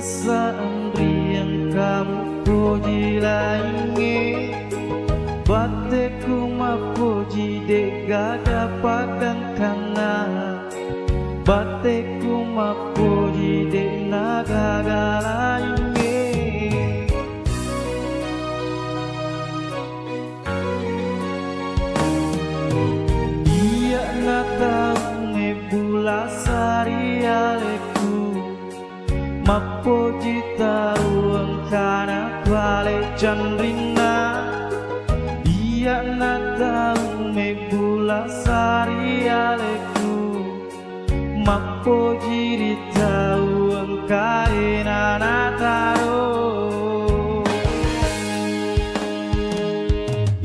Seandainya kamu puji lainnya, bateku mapuji dek gada padan kana, bateku mapuji dek nagaga lainnya. Iya na tahu me bula sari aleku, mapuji tahu engkana kuale chandrina. Iya na tahu me bula sari aleku, mapuji tahu engkana na taro.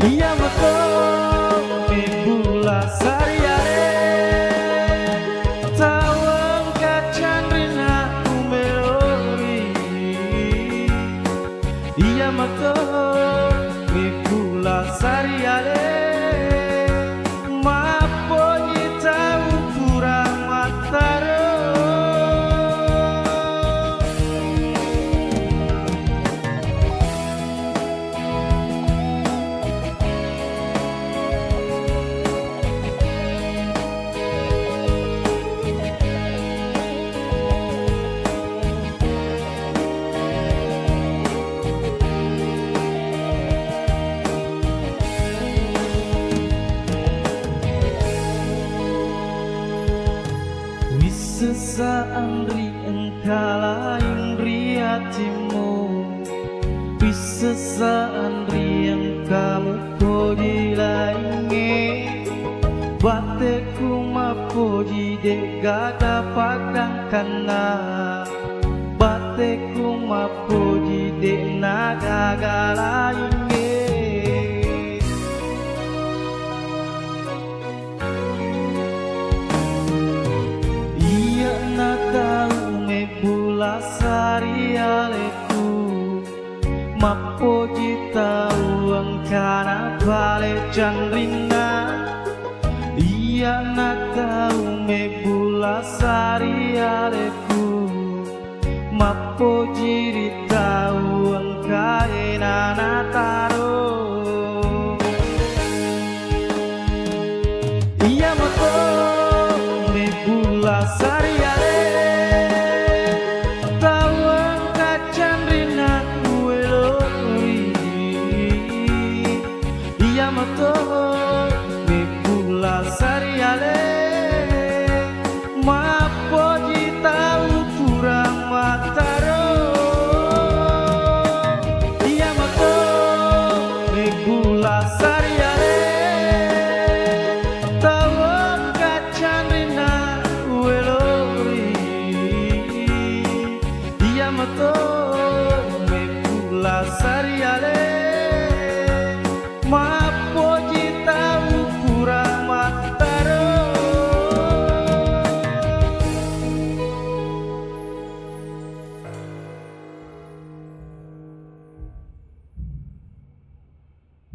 Iya betul me bula sari mato mi pula sariale mapoji tahu pura mataro. Seandainya engkau lain hatimu, bisa seandainya kamu puji lainnya, bateku mapuji dek gada padang kana, bateku mapuji dek nagaga lainnya. Bula sari aleku, mapuji tahu engkana bale chandrina. Iya na tahu me bula sari aleku, mapuji tahu engkana na taro. Iya mapo me bula sari me pula sariale mapoji tahu pura mataro. Iya mato me pula sariale